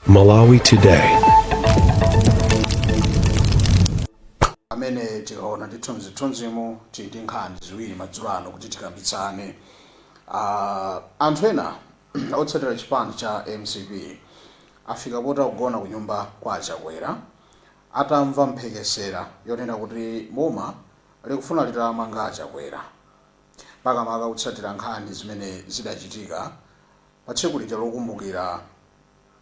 Malawi Today. Amene tikaona ndithunzithunzimu tili nkhani ziwiri madzulo ano kuti tikambitsane. Anthu ena otsatira chipani cha MCP afika pota kugona ku nyumba kwa Achakwera atamva mphekesera yonena kuti boma likufuna litamanga Achakwera makamaka kutsatira nkhani zimene zidachitika pa tsiku lija lokumbukira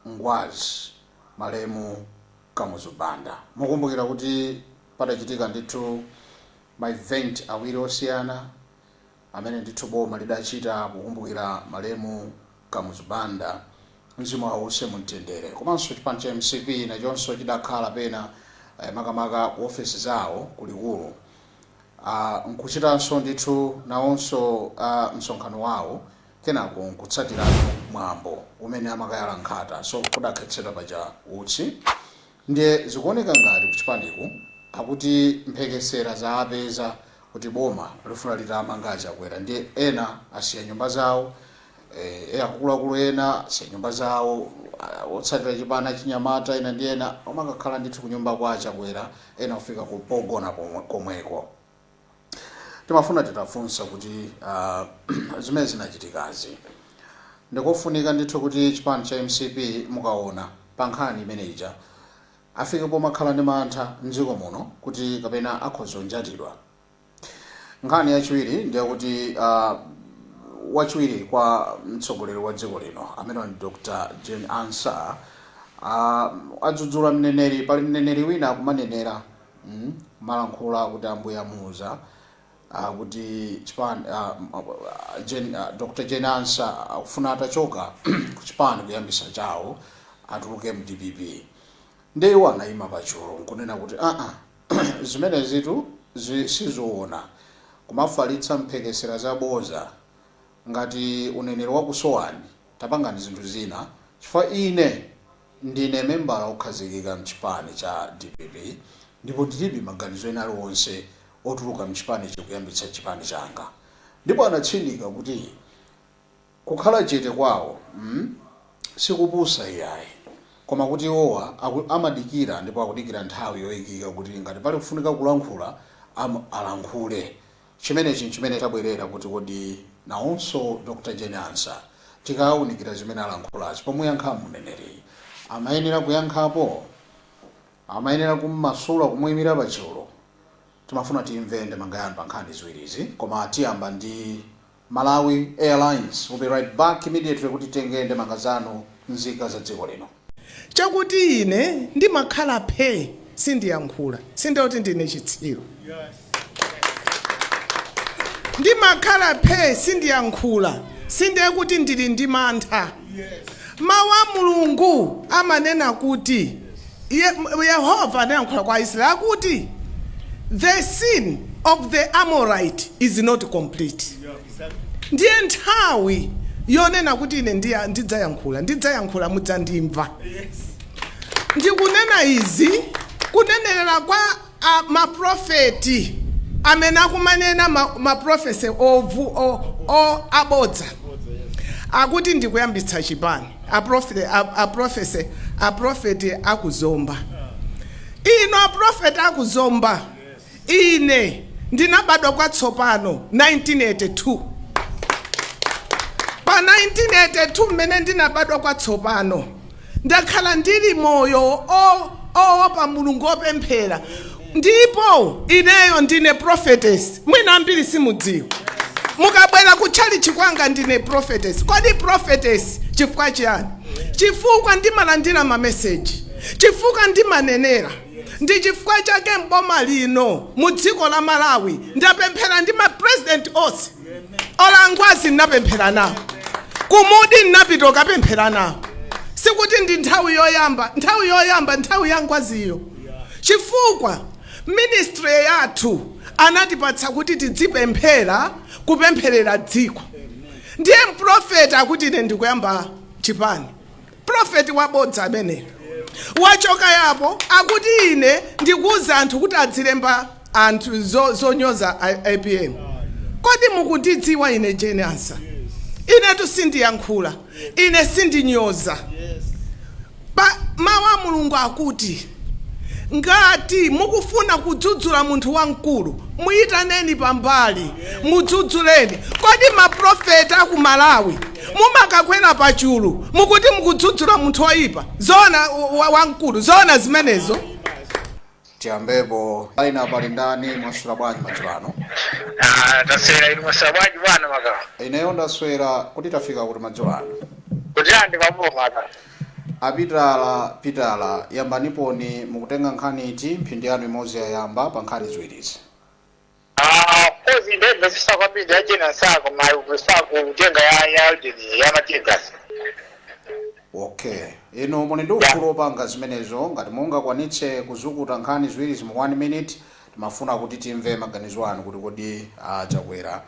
Ngwazi Malemu Kamuzubanda. Mukumbukira kuti padachitika ndithu ma event awiri osiyana amene ndithu boma lidachita kukumbukira Malemu Kamuzubanda mzimu wonse mumtendere. Komanso chipani cha MCP nachonso chidakhala pena makamaka ofisi zawo kulikulu nkuchitanso ndithu nawonso msonkhano wawo kenako nkutsatira mwambo umene amakayala nkhata so kudakhetsedwa paja utsi ndiye zikuoneka ngati kuchipaniku akuti mphekesera zaapeza kuti boma lifuna litamanga Achakwera ndiye ena asiya nyumba zawo akuluakulu ena asiya nyumba zawo otsatira chipani chinyamata ena ndi ena omakakhala ndithu ku nyumba kwa Achakwera ena kufika kupogona komweko. Timafuna titafunsa kuti zimene zinachitikazi ndikofunika ndithu kuti chipani cha MCP mukaona pa nkhani imene ija afike pomakhala ndi mantha mdziko muno kuti kapena akhoza kunjatidwa. Nkhani yachiwiri ndiye kuti wachiwiri kwa mtsogoleri wa dziko lino amene ndi Dr. Jane Ansah adzudzula mneneri pali mneneri wina akumanenera malankhula kuti ambuye amuuza kuti chipani Dr. Jane Ansah akufuna atachoka ku chipani kuyambisa chawo atuluke MDPP. Ndiye iwo anayima pachulo nkunena kuti zimene zitu sizoona kumafalitsa mphekesera zaboza ngati uneneri wakusowani tapangani zinthu zina chifukwa ine ndine membala okhazikika mchipani cha DPP ndipo ndilibe maganizo ena aliwonse otuluka mchipani chikuyambitsa chipani changa. Ndipo anatsindika kuti kukhala chete kwawo sikupusa iyayi koma kuti iwowa amadikira ndipo akudikira nthawi yoyikika kuti ngati pali kufunika kulankhula alankhule. Chimenechi chimene tabwerera kuti kodi nawonso Dr. Jane Ansah tikawunikira zimene alankhulazi pomuyankha mneneri amayenera kuyankhapo amayenera kummasula kumuyimira pachulo. Timafuna timve ndemanga yanu pa nkhani ziwirizi koma tiyamba ndi Malawi Airlines. We'll be right back immediately kuti tenge ndemanga zanu nzika za dziko lino. Chakuti ine ndimakhala phe sindiyankhula sindoti ndine chitsiru. Ndimakhala phe sindiyankhula sinde kuti ndili ndi mantha. Mawu a Mulungu amanena kuti Yehova anayankhula kwa Israeli akuti the sin of the Amorite is not complete. Ndiye nthawi yonena kuti ine ndidzayankhula mudzandimva. Ndikunena izi kunenera kwa maprofeti amene akumanena maprofesi abodza akuti ndikuyambitsa chipani aprofeti akuzomba. Ino aprofeti akuzomba ine ndinabadwa kwatsopano 1982. Pa 1982 mmene ndinabadwa kwatsopano ndakhala ndili moyo pa Mulungu opemphera ndipo ineyo ndine prophetess. Mwina ambiri simudziwa mukabwera kutchali chikwanga ndine prophetess. Kodi prophetess chifukwa chiyani? Chifukwa ndimalandira ma message, chifukwa ndimanenera. Ndi chifukwa chake mboma lino mu dziko la Malawi ndapemphera ndi ma president onse. Ola Ngwazi ndapemphera nawo, Kumudi ndapita kapemphera nawo. Sikuti ndi nthawi yoyamba nthawi ya Ngwaziyo. Chifukwa ministry yathu anatipatsa kuti tidzipemphera kupempherera dziko. Ndiye mprofeti akuti ine ndikuyamba chipani. Profeti wabodza amene wachoka yapo akuti ine ndikuuza anthu kuti adzilemba anthu zonyoza IPM. Kodi mukundidziwa ine Jane Ansah? Ine tu sindiyankhula, ine sindinyoza. mawu a Mulungu akuti ngati mukufuna kudzudzula munthu wamkulu muyitaneni pambali mudzudzuleni. Kodi maprofeta aku Malawi mumakakwera pachulu mukuti mukudzudzula munthu oyipa zona wamkulu zona zimenezo? Tiyambepo aina pali ndani mwaswera bwanji machulano? Taswera inu mwaswera bwanji bwana maka. Ineyo ndaswera kuti tafika kuti machulano. Kuti andi pabuka maka. Pitala yambaniponi mukutenga nkhani iti mphindi yanu imodzi yayamba pa nkhani ziwirizi. Kozi ndende sisa kwambiri yachena sako mayu sako kutenga ya matigasi. Okay. Ino mone ndi ufulu opanga zimenezo ngati mungakwanitse kuzukuta nkhani ziwirizi mu 1 minute timafuna kuti timve maganizo anu kuti kodi chakwera.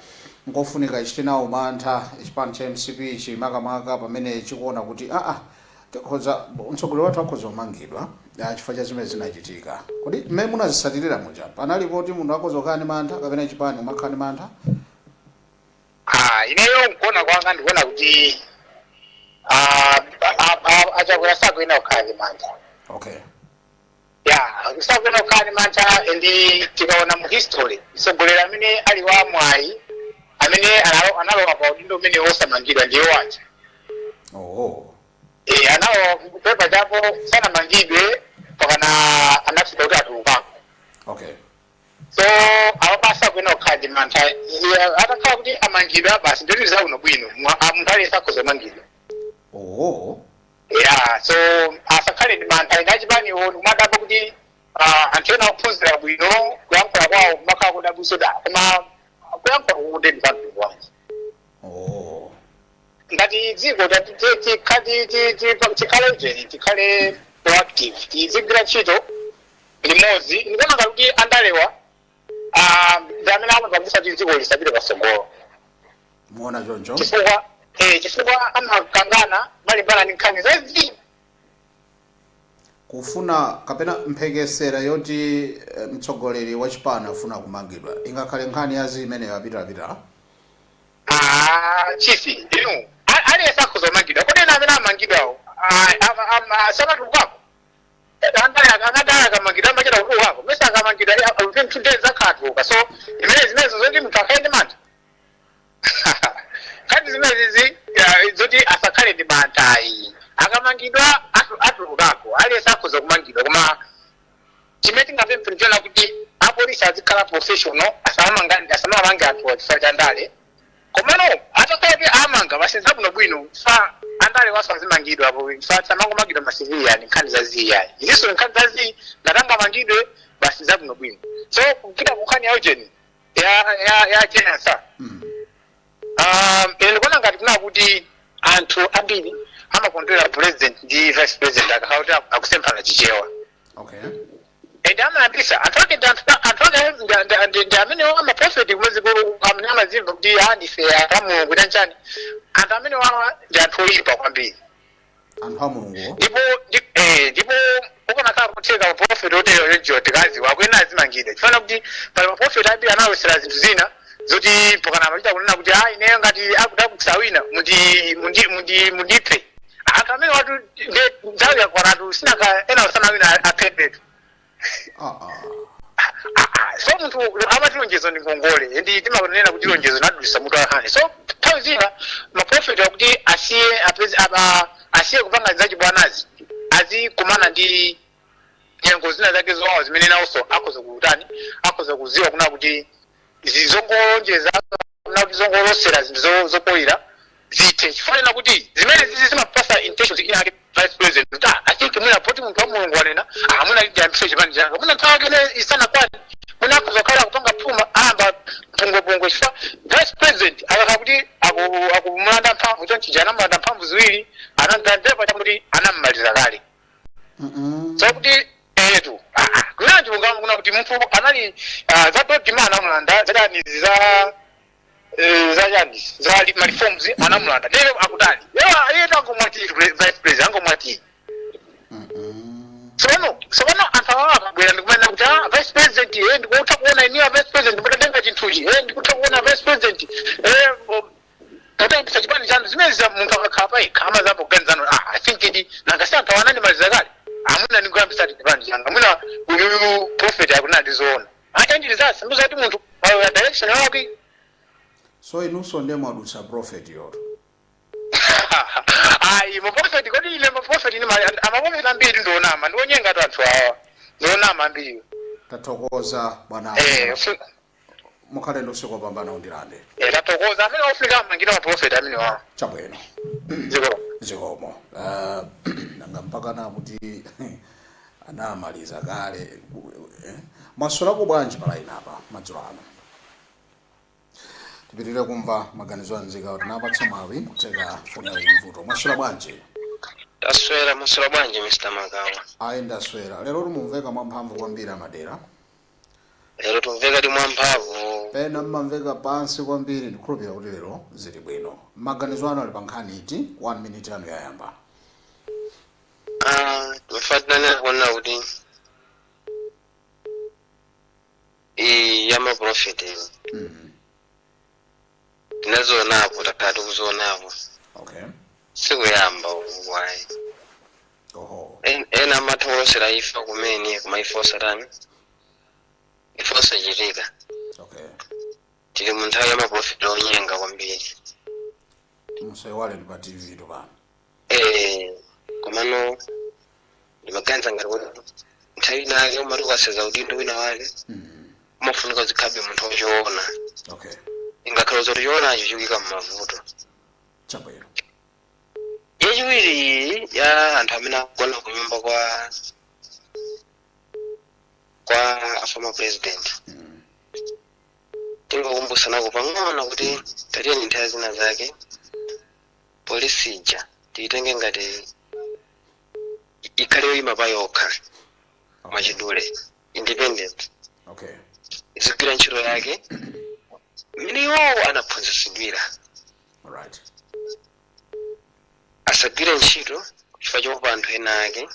Ngofunika ichitenawo mantha chipani cha MCP chimakamaka pamene chikuona kuti tikhoza mtsogoleri wathu akhoza kumangidwa chifukwa cha zimene zinachitika. Kodi mmene munazisatirira muja panalipo kuti munthu akhoza kukhala ndi mantha kapena chipani umakhala ndi mantha? Ineyo nkuona kwanga ndikuona kuti achakwera sako ina kukhala ndi mantha. Okay. Sako ina kukhala ndi mantha ndi tikaona mu history mtsogoleri amene ali wa mwayi amene analowa pa udindo umene wosamangidwa ndiye wacha. Anawo kupepa japo sana mangidwe pakana anafika kuti atulukako. Okay. So awapasa kwena ukhadi mantha atakhala kuti amangidwa basi ndiri zauno bwino munthu alesa akhoza mangidwa. So asakhale ndi mantha ngachipaniwo ndikumadapo kuti anthu ena akuphunzira bwino kuyankhula kwawo kumakhala kudabusoda koma kuyankhula kukuti ndi panthu wanji. Ngati dziko tikhale proactive tizigwira ntchito limodzi ndikuona kuti andalewa ndi amene amapangisa kuti dziko lisapite patsogolo. Muona choncho? Chifukwa amakangana malimbana ndi nkhani zazii kufuna kapena mphekesera yoti mtsogoleri wa chipani afuna kumangidwa ingakhale nkhani yazi imene yapita. Chifi inu aliyesa akhoza kumangidwa kodi ena amene amangidwawo sakatulukako akadala akamangidwa amachita kutulukako mese akamangidwa ntundeza akatuluka. So zimenezo zoti munthu akhale ndi mantha kadi zimenezi zoti asakhale ndi manthayi akamangidwa atulukako aliyesa akhoza kumangidwa. Koma chimene tingapempherera kuti apolisi azikhala professional asamamange anthu chifukwa cha ndale. Komano atakhala kuti amanga basenza buno bwino fa andale waso azimangidwa apo fa samangomangidwa masivia ni nkhani zaziya iziso nkhani zazi ngatanga mangidwe basi za buno bwino. So kukita kukhani ya ujeni ya Kenya sa ndikuona ngati kuna kuti anthu ambiri amakontrela president ndi vice president akakhala kuti akusempha chichewa. Okay. Ndama napisa atwake ndi amene amaprofeti kumwezi amene amazimba kuti ndife atamu kutanchani anthu amene wawa ndi anthu oyipa kwambiri. Anthu a Mulungu. Ndipo ukanakhala kutheka maprofeti otero yonjiwa tikaziwa akwena azimangidwa chifana kuti pali maprofeti ambiri analosera zinthu zina zoti pokana amachita kunena kuti ineyo ngati akuda kusawina mundiphe anthu amene watu nthawi yakwana anthu sinaka ena osanawina aphepetu. So munthu amatilonjezo ndi ngongole ndi timakunena kuti lonjezo nadulisa mutu akhani. So nthawi zina maprofeti akuti asiye kupanga zachibwanazi azikumana ndi nyengo zina zake zowawa zimene nawonso akhoza kutani akhoza kuziwa kuna kuti zizongolonjeza kuna kuti zongolosera zinthu zopoyira zithe chifanana kuti zimene zimapasa intentions inake vice president kuti achike mwina poti munthu wa Mulungu wanena mwina lidiyambise chipani changa mwina nthawi akene isana kwani mwina akhoza kukhala kupanga phuma amba pungwe chifukwa vice president akakhala kuti akumulanda mphamvu chonchija anamulanda mphamvu ziwiri anamtandepa chakuti anammaliza kale. So kuti kunanji kuna kuti munthu anali za dodima anamulanda zadanizi za reforms anamulanda lero akutali yeye tangomwati vice president angomwati. Sono anthu akabwera ndikumana kuti vice president ndikuta kuona iniwa vice president mutatenga chinthuchi ndikuta kuona vice president mutayipisa chipani chanu zimene za munthu akakhala payekha amazapo kuganizano I think ndi nakasanta wanani malizakale amuna ningambisa tipandi yanga amuna uyu prophet akunandizoona achandilizasa mbuzati munthu ya direction yake so inunso ndiye mwadutsa prophet yoto ayi maprofeti kodi ile maprofeti ni amaprofeti ambiri ndionama ndionyenga tu anthu awa ndionama ambiri tathokoza bwana mukhale ndoseko kopambana undirande tathokoza amene ofika amangina maprofeti amene wawo chabwino zikomo nanga mpaka na kuti anamaliza kale masolako bwanji palaina apa madzulo ano tipitirire kumva maganizo anzika kuti napatsa mwawi kuteka funa imvuto mwasola bwanji taswera masola bwanji Mr. Magawa ayi ndaswera lero mumveka mwamphamvu kwambiri amadera lero tumveka ti mwamphamvu pena mmamveka pansi kwambiri ndikhulupirira kuti lero zili bwino maganizo ano ali pa nkhani iti 1 minute yanu yayamba timafatinanira kuona kuti yamaprofeti tinazionapo takhala tikuzionapo okay sikuyamba ukwayi ena amatholosera ifa kumene kumaifa osatani ifa osachitika okay tili mu nthawi yamaprofeti onyenga kwambiri musaiwale ndi pa TV topano komano ndimaganiza ngati kuti nthawi inake umati ukaseza udindo wina wake umafunika zikhabe munthu ochiona okay ingakhala zoti chionacho chikuyika mmavuto chabwino yachiwiri ya anthu amene akugona ku nyumba kwa former president tingokumbusana pang'ono kuti tatiyeni nthawi zina zake polisi ija tiyitenge ngati ikhale yoyima pa yokha mwachidule independent okay izigwira ntchito yake mmene iwo anaphunzitsidwira alright asagwire ntchito chifukwa chokupa anthu ena ake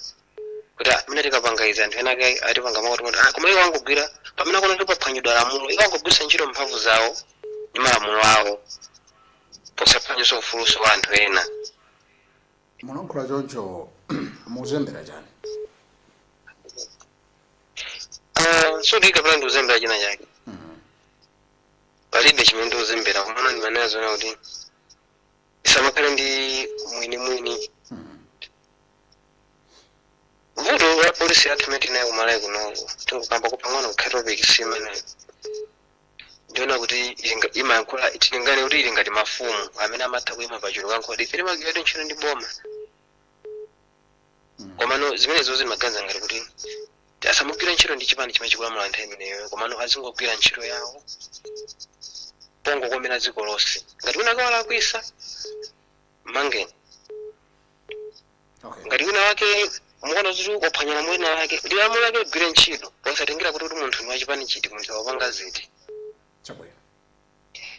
kuti amene tikapangaiza anthu ena ake atipanga makuti koma iwo angogwira pamene akona tipaphwanyidwa lamulo iwo angogwiritsa ntchito mphamvu zawo ndi malamulo awo posaphwanyiso ufuluso wa anthu ena mulankhula choncho muzembera chani sudika pala ndi uzembera china chake palibe chimene ndi uzembera komano ndimanena zona kuti isamakhale ndi mwini vuto la polisi yathu imene tinayo kumalayi kunoko tikukamba kupang'ono kukhala topic simeneyo ndiona kuti imayankhula tilingane kuti ili ngati mafumu amene amatha kuyima pachulu kankhodi ife timagwira ntchito ndi boma komano zimenezo zimaganiza ngati kuti asamugwira ntchito ndi chipani chimene chikulamula nthawi imeneyo komano azingogwira ntchito yawo pongo komena dziko lonse ngati wina akawalakwisa mangeni ngati wina wake mukono kuti waphwanya lamulo lina lake ndi lamulo lake ligwire ntchito posatengera kuti munthu wa chipani chiti munthu wapanga ziti chabwino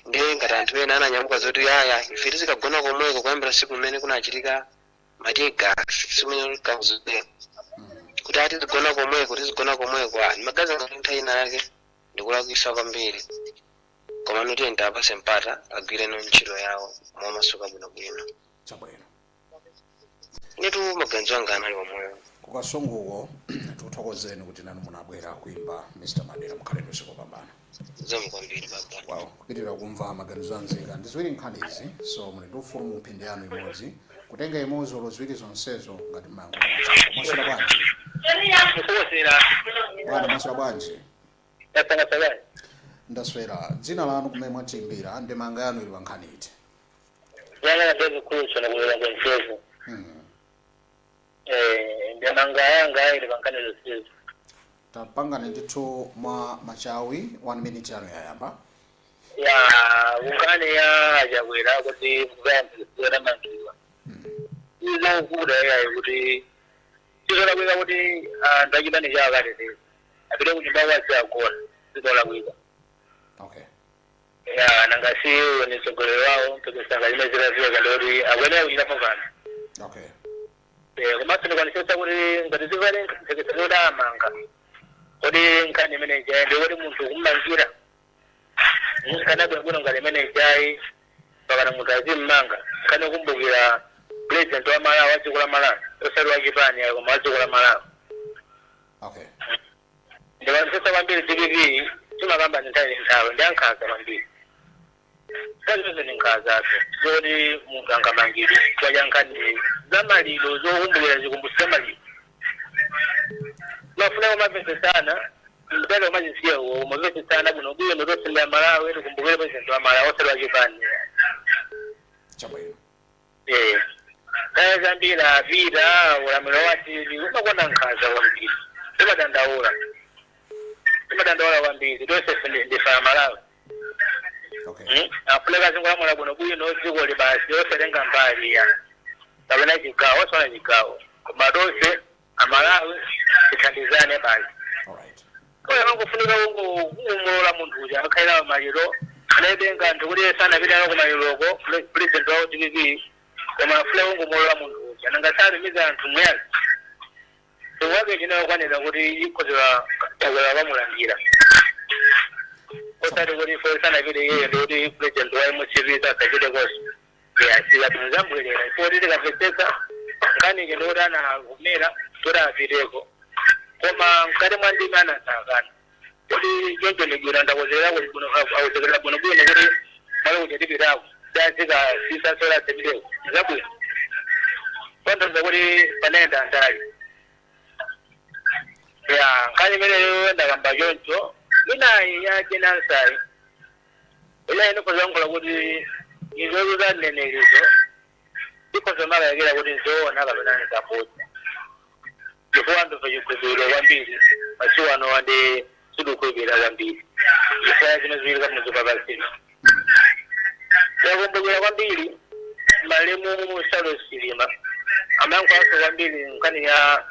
ndi ngati anthu ena ananyamuka zoti yaya ife tizikagona komweko kuyambira siku mmene kunachitika matigasi simene kauzidea kuti ati tizigona komweko ndimagaza ngati nthawi ina yake ndikulakwisa kwambiri komano tiye ndapase mpata agwire no ntchito yawo momasuka bwinobwino chabwino netu maganizo anga anali omweyo kukasonguko tikuthokozeni kuti nanu munabwera kuimba Mr. Madera mukhale ndoseko pambana zamu kwambiri baba wow kupitirira kumva maganizo anzika ndiziwiri nkhani izi so muli ndi ufulu mu mphindi yanu imodzi kutenga imodzi ziwiri zonsezo ngati mango maswera bwanji bwana maswera bwanji ndaswera dzina lanu kumene mwatimbira ndi manga yanu ili pa nkhani iti yana ndio kucho na kulela kwa mchezo ndio manga yanga ile bankani zisizo tapangane ndithu mwa machawi 1 minute yanu yayamba ya ukane ya ajabwera kuti kugamba mangiwa izo kuda ya kuti izo la kuti ndajibani ya gari ndi abire kunyumba cha kona izo la kuiba okay ya nangasi ni sokole wao tukisanga ile zile zile galori abone inapokana okay kuma tunakanisa kuti ngatizivale teketsoda manga kodi nkani mene jai ndi kuti munthu kumangira kana bwino ngale mene jai bakana mutazi manga kana kumbukira president wa Malawi wa dziko la Malawi osati wa Chipani koma wa dziko la Malawi. Okay. Ndivanzisa kwambiri DPP timakamba nthawi ndi ankhanza kwambiri. Sazizo ni nkhanzazo zoti munthu angamangidwe chifukwa nkhani zamaliro zokumbukira zikumbutso zamaliro. Mafuna kumapesesana mtalo umazisiya umapesesana kuno kuyo ndotosembera Malawi tikumbukire president wa Malawi osati wa Chipani. Chabwino. Kaya zambira vita ulamiro wati umakona nkhanza kwambiri. Timadandaula kwambiri tose ndifa Malawi. Okay. Afuleka zingwamula kuno kuyo dziko libasi oserenga mbali ya kapena chigawo osona chigawo koma dose Amalawi tithandizane basi. Alright. Oya mangofunika umulola munthu uja akhaira maliro anayenga anthu kuti sana pita ku maliroko president wa DPP koma afuleka umulola munthu uja nangasali miza anthu mweyazi. Wake chinakwanira kuti ikozera tagera bamulangira. Kotari kuti for sana vile yeye ndio president wa MCV akajide kosi. Ya sila tunzambulera. Ifori tikapeseka ngani ndio dana kumera tora videko. Koma nkade mwandima anasangana. Kuti jonjo ndigura ndakozera kuti kuno au tegera kuno kuno kuti mara kuti ndipirawo. Dasika sisa sola tebideko. Zabu. Kwanda kuti panenda ndali. Ya kani mele ndagamba jonjo ina ya jinansai ila ino kozangola kuti izo zanenelizo iko mara yagira kuti zoona kabena support ifuando fayukubira kwambiri masiwano wande sudukwibira kwambiri ifaya zinozwiri kama zobabasini yakumbukira kwambiri malemu salo silima amanko aso kwambiri nkani ya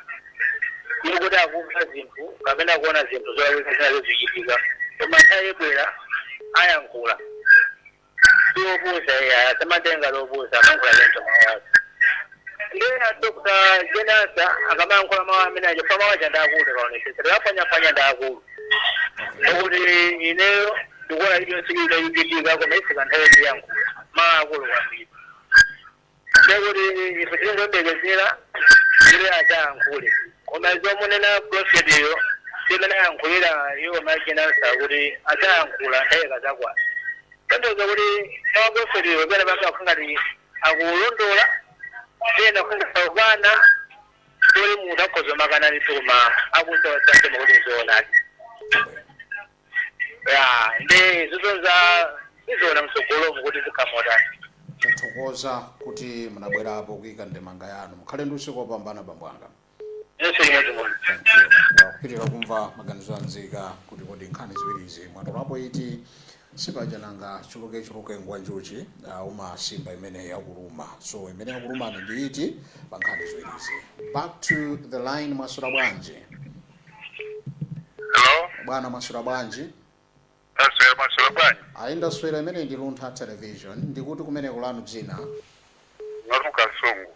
yukuti akufa zinthu kapena kuona zinthu zowawikasina zichitika koma nthawi ibwera ayankhula siopusa iya samatenga lopusa amankhula lento mawazi ndena Dr. Jenasa akamayankhula mawu amene achofa mawu aja ndaakulu kaonesesera apanyapanya ndaakulu okuti ineyo ndikuona ili yonsikilira yukitika koma isika nthawi ndiyankhula mawu akulu kwambiri ndekuti ife tingobekezera ile achayankhule koma zomunena prophet yo simene yankhulira iwo machinansa kuti achayankhula nthawi kazakwana kandoza kuti mawu prophet yo pena pamwe akungati akulondola ena kungafana kuli munthu akhoza makana lituma akunsawasasema kuti zoonadi ya ndi zizonza izona msogolomu kuti zikhamotani. Tathokoza kuti munabwerapo kuyika ndemanga yanu mukhale ndi usiku wopambana bambwanga. Kupitirira kumva maganizo anzika kuti kodi nkhani ziwirizi mwatolapo iti sipajananga chuluke ngwanjuchi umasimba imene yakuluma so imene yakuluma ndi iti pa nkhani ziwirizi. Back to the line Masura bwanji. Hello? Bwana Masura bwanji. Masura bwanji. Ayindaswera imene ndi Luntha Television ndikuti kumene kulanu dzina. Noruka Sungu.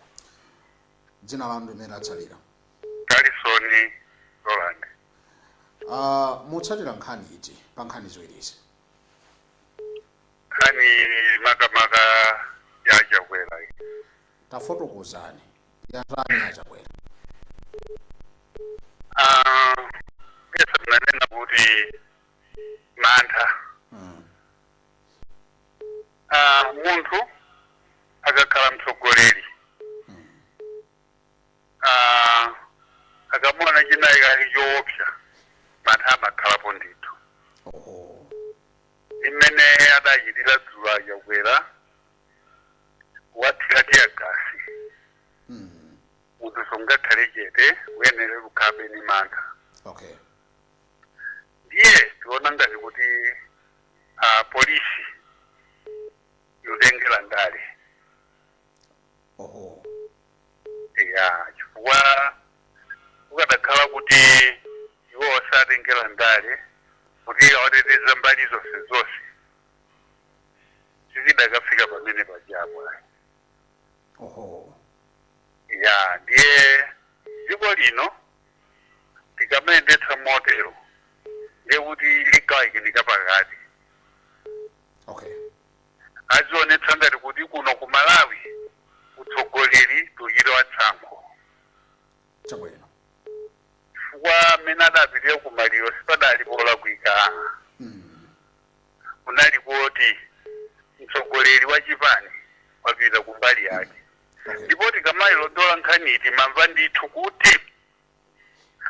Dzina lanu limene atsalira. Kalisoni Roland. Mutsatira nkhani iti pa nkhani ziwirizi. Nkhani makamaka ya Chakwera. Tafotokozani yatani ya Chakwera. Pesa tunanena kuti mantha. Munthu akakhala mtsogoleri. Akamona chinayi kali choopsa mantha amakhalapo ndithu. Imene adachitira dzulo Chakwera wathirati agasi. Munthu sungakhale chete uyenere lukhabe ni mantha. Okay. Ndiye tiona ngati kuti polisi yotengera ndale. Ya chifukwa ukadakhala kuti iwo osatengera ndale kuti awateteza mbali zonse sizidakafika pamene pajapo. Ya ndiye dziko lino tikamayendetsa motero ndiye kuti ligawikilika pakati. Okay. Azionetsa ngati kuti kuno ku Malawi utsogoleri tuyire wa tsankho chabwino chifukwa amene adapitire kumaliro sipadali polakwika kunali kuti mtsogoleri wa chipani wapita kumbali yake ndipo tikamayilondola nkhani timamva ndithu kuti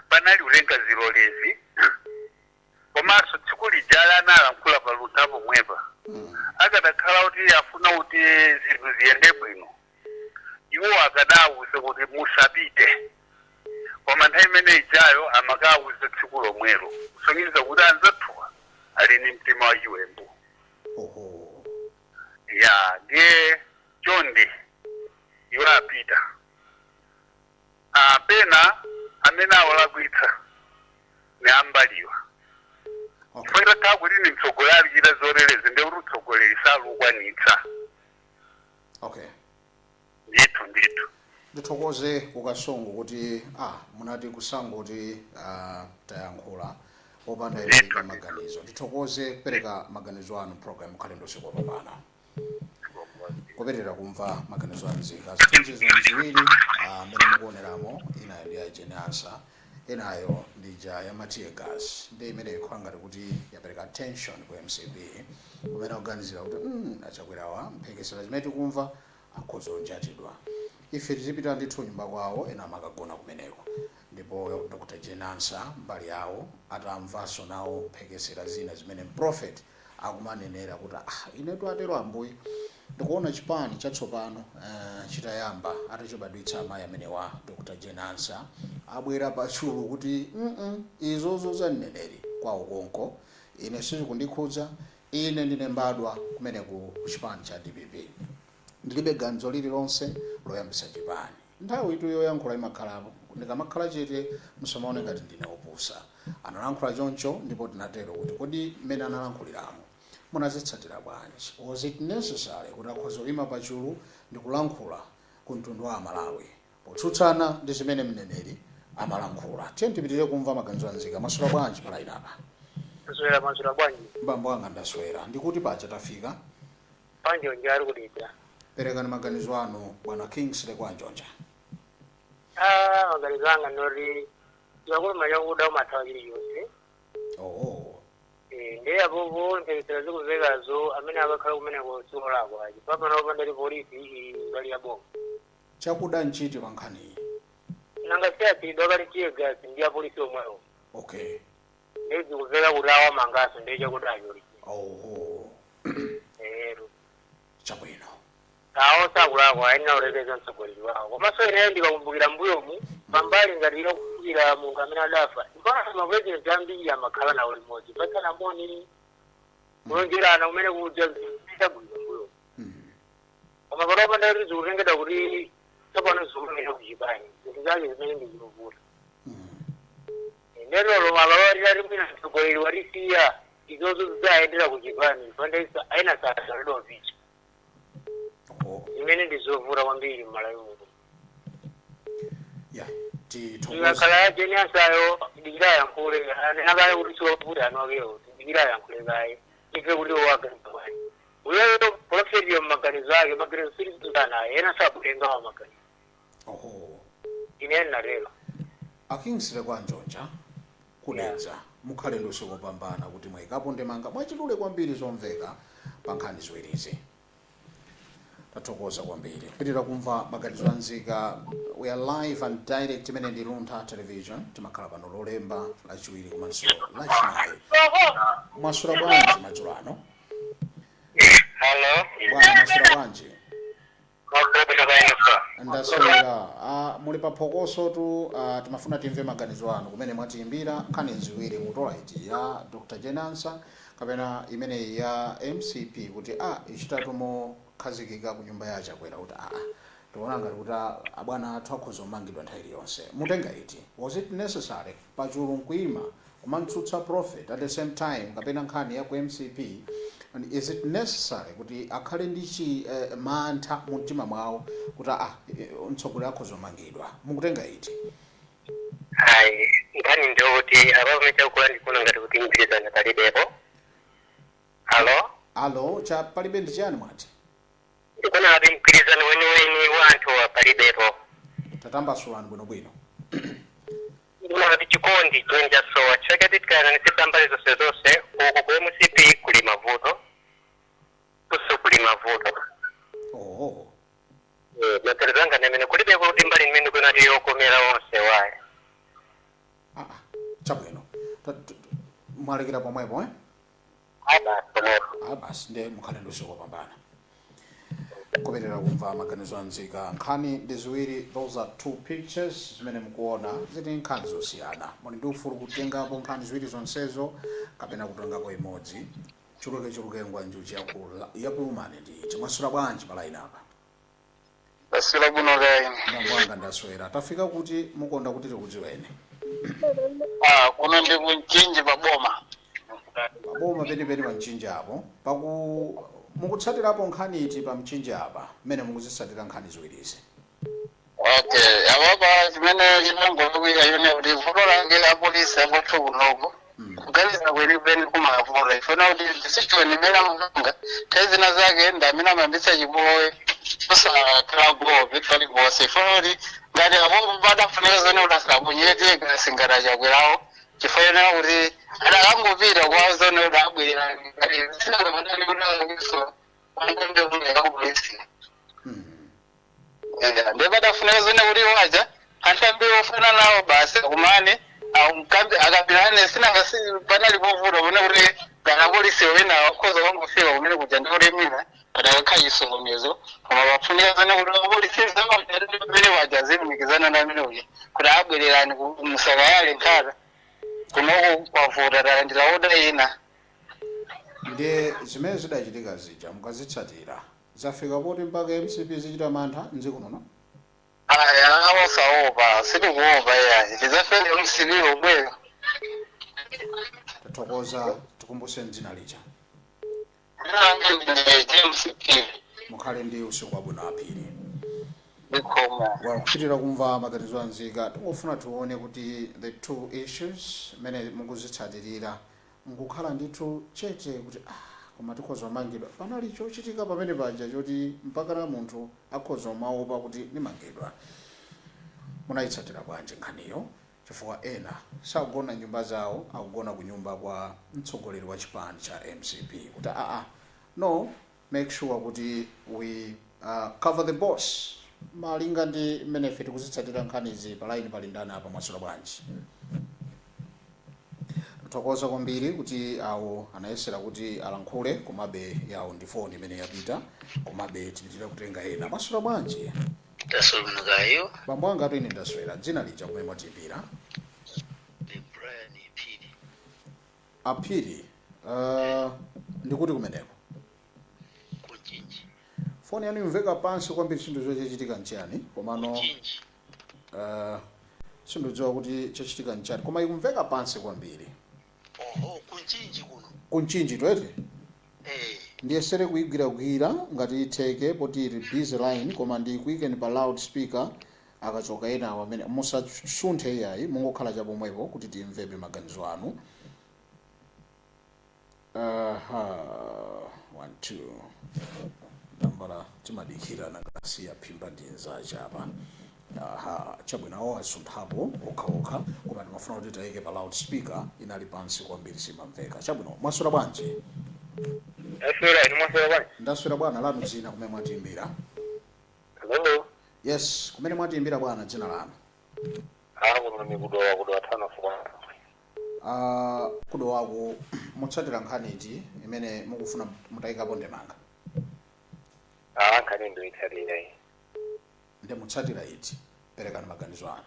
panali ulenga zilolezi komanso tsiku lijala analankhula paluntha pomwepa akadakhala kuti afuna kuti zinthu ziyende bwino iwo akadawuze kuti musapite koma nthawi imene ijayo amakawuze tsiku lomwelo kusonyeza kuti anzathuwa ali ni mtima wa chiwembu ya ndiye chonde iwo apita pena amene awalakwitsa ni ambaliwa chifukwa itatha kuti ni mtsogoleri chita zolelezi ndi kuti utsogoleri salukwanitsa ndithu ndithokoze kukasungu kuti munati kusango kuti tayankhula opanda ile maganizo ndithokoze kupereka maganizo anu program khalendo usiku wapambana kuperera kumva maganizo anzika zithunzi ziwiri mmene mukuoneramo inayo ndi ajenasa enayo ndija ya Matia Gas ndi imene ikhala ngati kuti yapereka attention ku MCB kumene akuganizira kuti achakwerawa mphekesera zimene tikumva akhoza onjatidwa ife tizipita ndithu nyumba kwawo ena amakagona kumeneko ndipo Dr. Jenansa mbali yawo atamvanso nawo mphekesera zina zimene prophet akumanenera kuti inetu atero ambuye ndikuona chipani chatsopano chitayamba atachibadwitsa amayi amene wa Dr. Jenansa abwera pachulu kuti izozo za mneneri kwawo konko ine sizikundikhudza ine ndine mbadwa kumene ku chipani cha DPP ndilibe ganizo lililonse loyambisa chipani nthawi itu yoyankhula imakhalapo ndikamakhala chete musamaone ngati ndine opusa analankhula choncho ndipo tinatero kuti kodi mmene analankhuliramo munazitsatira bwanji was it necessary kuti akhoza kuyima pachulu ndi kulankhula ku mtundu wa Malawi potsutsana ndi zimene mneneri amalankhula tiye tipitire kumva maganizo anzika masula bwanji pala inapa masula bwanji mbambo anga ndaswera ndikuti pacha tafika panjonja ali kudita perekani maganizo anu bwana Kingsley Kwanjonja maganizo anga nori yakulumanya kuda umathawiri yonse ndiye apopo mpekesera zikuvekazo amene akakhala kumene kusolako aji papa napo pandali polisi mbali ya bongo chakuda nchiti pankhani nanga siyatidwa kali chiyegasi ndi apolisi omwewo ndezi kuveka kuti awa mangaso ndiye chakuda acholi chabwino awo sakulako ayina ulekeza mtsogoleri wawo komanso ineyo ndikakumbukira mbuyomu pambali ngati inokumbukira munthu amene adafa mpaka mapresident ambiri amakhala nawo limodzi patsana mboni kulonjerana kumene kuja zitabwino mbuyomu koma panopa ndati zikutengedwa kuti tsopano zikumene kuchipani zinthu zake zimene ndizinovuta ndetolo makawatirati mwina mtsogoleri watisiya izozo zidzayendera kuchipani pandaisa ayina sasaledwa picha imene ndizovuta kwambiri mmalawi muno ngakhala yajeni ansayo ndikira yankhule akale kuti siwavuti anu akewo ndikira yankhule kaye ife kuti owaganizawayi uyoyo profetiyo mmaganizo ake maganizo sirizanaye ena sakutengawa maganizo ine natero Kingsley Kwanjonja kulenza mukhale luso kopambana kuti mwayikapo ndemanga mwachidule kwambiri zomveka pa nkhani ziwirizi tathokoza kwambiri pitira kumva maganizo anzika we are live and direct imene ndi Luntha Television timakhala pano lolemba lachiwiri komanso lachinayi mwasula bwanji madzulo ano bwana mwasula bwanji ndaswera muli pa phokoso tu timafuna timve maganizo anu kumene mwatiimbira nkhani ziwiri mutolaiti ya Dr. Jenansa kapena imene ya MCP kuti ichitatu mokhazikika ku nyumba ya Chakwera kuti tiona ngati kuti abwana athu akhoza kumangidwa nthawi iliyonse mutenga iti was it necessary pachulu nkuima kumatsutsa prophet at the same time kapena nkhani ya ku MCP and is it necessary kuti akhale ndi mantha mu mtima mwawo kuti mtsogoleri akhoza kumangidwa mukutenga iti nkhani ndiyoti apamene chakula ndikuona ngati kuti mgwirizano palibepo alo palibe ndi chiyani mwati Kuna ati mkirizano wenu wantu wapalibepo. tatambasulani bwinobwino. Kuna ati chikondi chonja sowa chakatikana nisitambali zose uko kwa MCP kuli mavuto. Kuso kuli mavuto. Oh. Mkirizanga nemene kulibepo utimbali nimene kuna ati yokomera onse wae. Chabwino. Mwalekera pomwepo basi nde mukhale ndusiko pambana. Kuberera kumva maganizo anzika nkhani ndi ziwiri, those are two pictures zimene mukuona ziti nkhani zosiyana. Muli ndi ufulu kutengapo nkhani ziwiri zonsezo kapena kutengako imodzi. Chuluke ngwa njuchi yakulumane ndi chimwasula bwanji palaini apa. Basula buno gaini. Ndambwanga ndaswera. Tafika kuti mukonda kuti tikudziweni. Kuno ndi kunchinji paboma. Paboma penipeni pa mchinji apo. Mukutsatirapo nkhani iti pa mchinji apa. Mmene mukuzitsatira nkhani ziwirizi. Okay, ababa zimene chinangolowira yone kuti vuto lange la polisi abotho kunoku. Kugaliza kweli peni kumavura. Ifuna kuti decision imene munganga. Kaizina zake ndamina mambisa chibowe. Kusa kalagobe pali bose. Ifuna kuti ngati abo bada funeka zone utasabonyete kasingara chakwerawo. Chifuna kuti adakangopita kwa zone udabwera ngati sina kumadani kunangiso. Ngombe kuneka kupolisi. Ndebada funeka zone kuti waja antambiwa funa nawo basi kumane akapirane sina ngasi panali povuta une kuti kana polisi wena koza wangofika kumene kuja ndikuti mina padakakhayisokomezo koma pafunika zane kuti apolisi zamene waja zimikizana namene uye kuti abwererani kumusaka yale nkhata kunoko kwavuta talandira oda ina. Ndiye zimene zidachitika zija mukazitsatira zafika poti mpaka MCP zichita mantha mdzikuno. Awosaopa sitikuopa yayi tizafere MCP obwera. Tathokoza tikumbuse dzina lija. MCP. Mukhale ndi usiku wabwino aphiri. Bikoma. Wakupitira kumva maganizo anzika tikufuna tione kuti the two issues mene mukuzitsatirira mukukhala ndithu chete kuti koma tikhoza mangidwa panali chochitika pamene paja choti mpaka na munthu akhoza maopa kuti nimangidwa. Munayitsatira bwanji nkhaniyo chifukwa ena sagona nyumba zawo akugona ku nyumba kwa mtsogoleri wa chipani cha MCP kuti no, make sure kuti we cover the boss. Malinga ndi mmene tikuzitsatira nkhanizi palaini palindana apa mwasula bwanji. Tathokoza kwambiri kuti awo anayesera kuti alankhule komabe yawo ndi phone imene yapita komabe tipitira kutenga ena. Mwasula bwanji. Tasolumukayo. Bambo anga ine ndaswera dzina lija kumene mwatimbira. Brian Phiri. Aphiri ndikuti kumeneko. Kunchinji. Phone yanu imveka pansi kwambiri chinthu chochitika nchani komano Kunchinji. sindidziwa kuti chochitika nchani koma ikumveka pansi kwambiri. Kunchinji kuno. Kunchinji twete. Ndiyesere kuyigwiragwira ngati itheke poti ili busy line koma ndikuyike pa loudspeaker akachoka ena amene musasunthe iyayi mungokhala chapomwepo kuti timvebe maganizo anu. 1 2 nambala timadikira nakasiya phimba ndinza chapa. Chabwinawo asunthapo okhaokha koma timafuna kuti tayike pa loudspeaker inali pansi kwambiri simamveka. Chabwino mwasula bwanji. Ndaswera bwana lanu dzina kumene mwatimbira. Hello. Yes, kumene mwatimbira bwana dzina lanu. Kuno ni kudowa tano fuwa. Kudowako mutsatira nkhani iti imene mukufuna mutayikapo ndemanga. Nkhani ndo itsatira. Nde mutsatira iti perekani maganizo anu.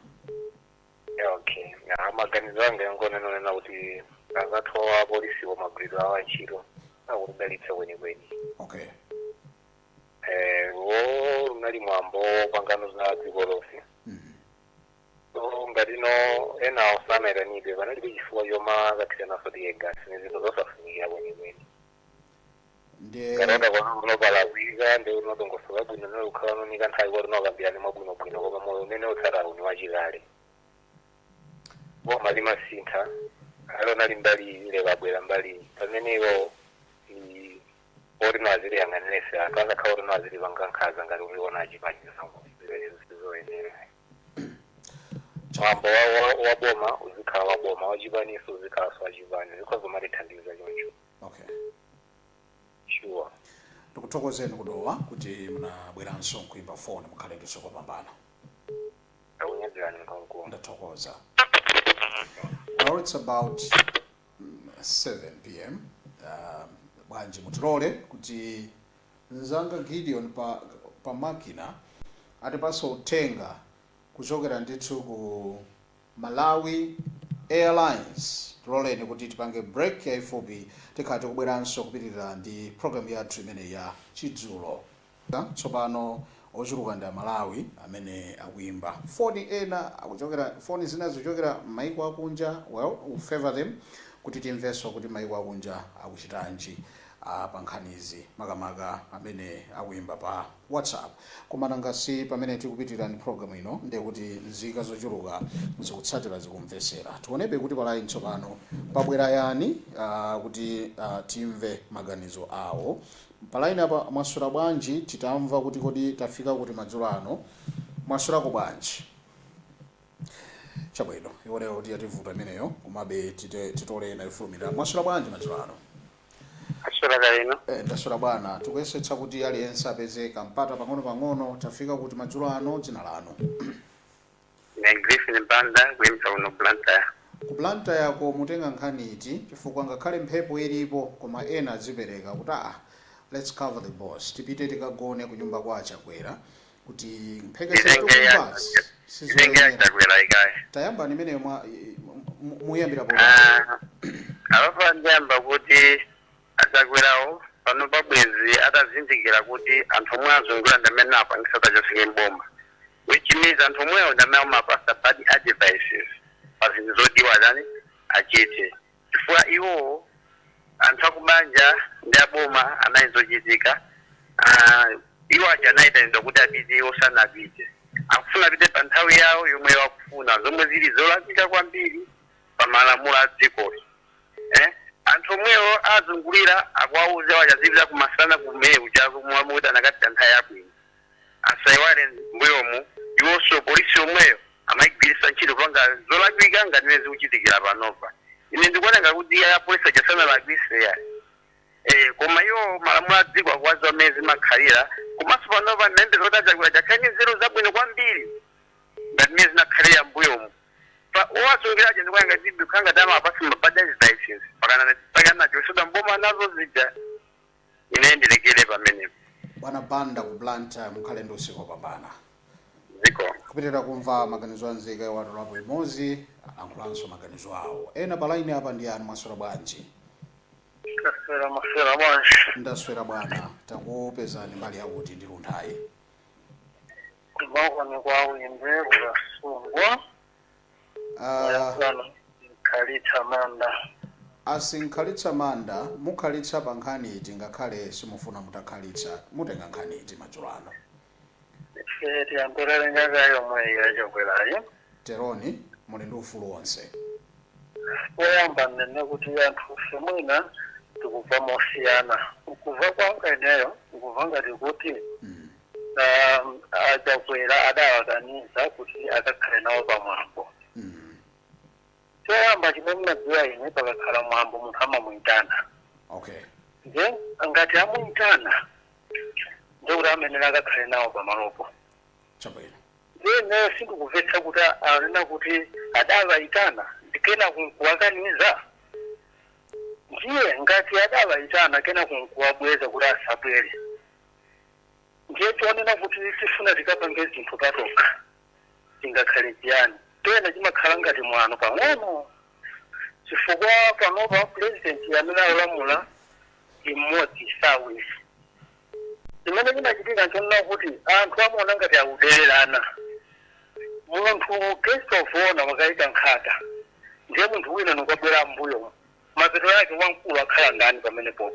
Okay. Maganizo anga yangonena kuti akathowa polisi wa magwidwa awa ntchito akudalitsa kwenikweni. Okay. Unali mwambo pangano za dziko lonse. Ngati no ena osamayitanidwe panalibe chifukwa choma kathirana soti yegasi nezinthu zosafunikira kwenikweni. Kalonda kwano palakwika ndi unotongosoka bwino nokhala nonika nthawi kuti nokambirane mwabwinobwino koma moyo umene utsatira uni wachikale. Boma limasintha alona limbali lebabwera mbali pamenewo ori maziri yanganese akaza kaori maziri vangankhaza ngati uliona achipachisa zizoenera mwambo waboma uzikhala waboma wachipaniso uzikhala swachipani zikhozomatithandiza choncho. Okay, Sure. ndikuthokozeni kudowa kuti munabweranso nkuimba foni mukhale ndisokopambana. Akunyadzirani nkhankulu. Ndathokoza. Now it's about 7 p.m. Bwanji mutilole kuti nzanga Gideon pa makina atipaso utenga kuchokera ndithu ku Malawi Airlines. Tiloleni kuti tipange break yaifupi tikhati kubweranso kupitirira ndi program yathu imene ya chidzulo. Tsopano ochuluka ndi Malawi amene akuimba. Foni ena akuchokera, foni zina zikuchokera maiko akunja, well, we favor them kuti timvenso kuti maiko akunja akuchitanji pa nkhanizi makamaka amene akuimba pa WhatsApp. Koma nangasi pamene tikupitirira ndi program ino ndiye kuti nzika zochuluka zikutsatira zikumvesera. Tionebe kuti palayi tsopano pabwera yani kuti timve maganizo awo. Palaini apa mwasura bwanji titamva kuti kodi tafika kuti madzulo ano mwasura ko bwanji. Chabwino iwoneyo kuti yativuta imeneyo kumabe titole na ifulumira. Mwasura bwanji madzulo ano. Asura kalino. Ndasura bwana tukuyesetsa kuti aliyense apezeka mpata pang'ono tafika kuti madzulo ano dzina lanu. Ne Griffin Banda kuimsa uno Blantyre. Ku Blantyre yako mutenga nkhani iti chifukwa ngakhale mphepo ilipo koma ena azipereka kuti let's cover the boss. Tipite tikagone kunyumba kwa Achakwera kuti mpheke setukubazi. Achakwera ikaye. Tayamba nimene muyambira po. Abafa njamba kuti Achakwerawo pano pabwezi atazindikira kuti anthu omwe azungulira ndamene apangisa tachosike mboma. Which means anthu omwewo ndamene amapasa bad advices. Pazinthu zodiwa zani achite. Chifukwa iwo anthu akubanja ndi aboma anayizochitika. Iwo aja anayitanidwa kuti apite osana apite. Akufuna apite pa nthawi yawo yomwe wakufuna zomwe zili zolakwika kwambiri pa malamulo a dzikoli. Anthu omwewo azungulira akuwauza wachazipita kumasana kumewu chako mwamuda nakati nthawi yabwino. Asayiwale mbuyomu iwonso polisi omweyo amayigwiritsa ntchito panga zolakwika ngati zimene zikuchitikira panopa. Ine ndikuona ngakuti ya polisi achasana lagwise ya. Koma iwo malamulo a dziko akuwaza amene zimakhalira komanso panopa ndende zoti Achakwera chakhani nzeru zabwino kwambiri ngati zimene zinakhalira mbuyomu. Owazunguliraje ndikuona ngati bikanga dama apasi mabada advices pakana chosoda mboma nazo zija. Ine ndilekere pamenepo. Bwana Banda ku Blantyre mukhale ndi usiku wopambana. Ziko. Kupitira kumva maganizo a nzika ya watu lapo imozi ankhulanso maganizo awo. Ena palaini apa ndi anu mwaswera bwanji. Maswera bwanji. Ndaswera bwana takupezani mbali yakuti ndi lunthayi. Kumauka ni kwawo imbe kulasungwa. Khalitsa manda. Asinkhalitsa manda mukhalitsa pa nkhani iti ngakhale simufuna mutakhalitsa mutenga nkhani iti madzulo ano. Tiyambirale njaka yomwe ya Achakwerayo. Teroni muli ndi ufulu wonse. Poyamba nene kuti anthu semwina tikuva mosiyana. Ukuva kwanga ineyo ukuva ngati kuti Achakwera adawakaniza kuti akakhale nawo pamwambo. Choyamba chimene munadziwa ine pakakhala mwambo munthu amamuyitana. Okay. Nje ngati amuyitana ndikuti amenera akakhale nawo pamalopo. Chabwino. Ine sindikuvetsa kuti anena kuti adawayitana ndikena kunkuwakaniza. Ndiye ngati adawayitana kena kunkuwabweza kuti asabwere. Ndiye tionena kuti tifuna tikapange zinthu patoka. Tingakhale chiyani. Tena chimakhala ngati mwano pang'ono. Chifukwa panopa president amene alamula imodzi sawisi. Imene chinachitika nchonena kuti anthu amaona ngati akudererana. Munthu guest of honor wakayika nkhata. Ndiye munthu wina nukabwera mbuyo. Mapeto yake wamkulu akhala ndani pamenepo.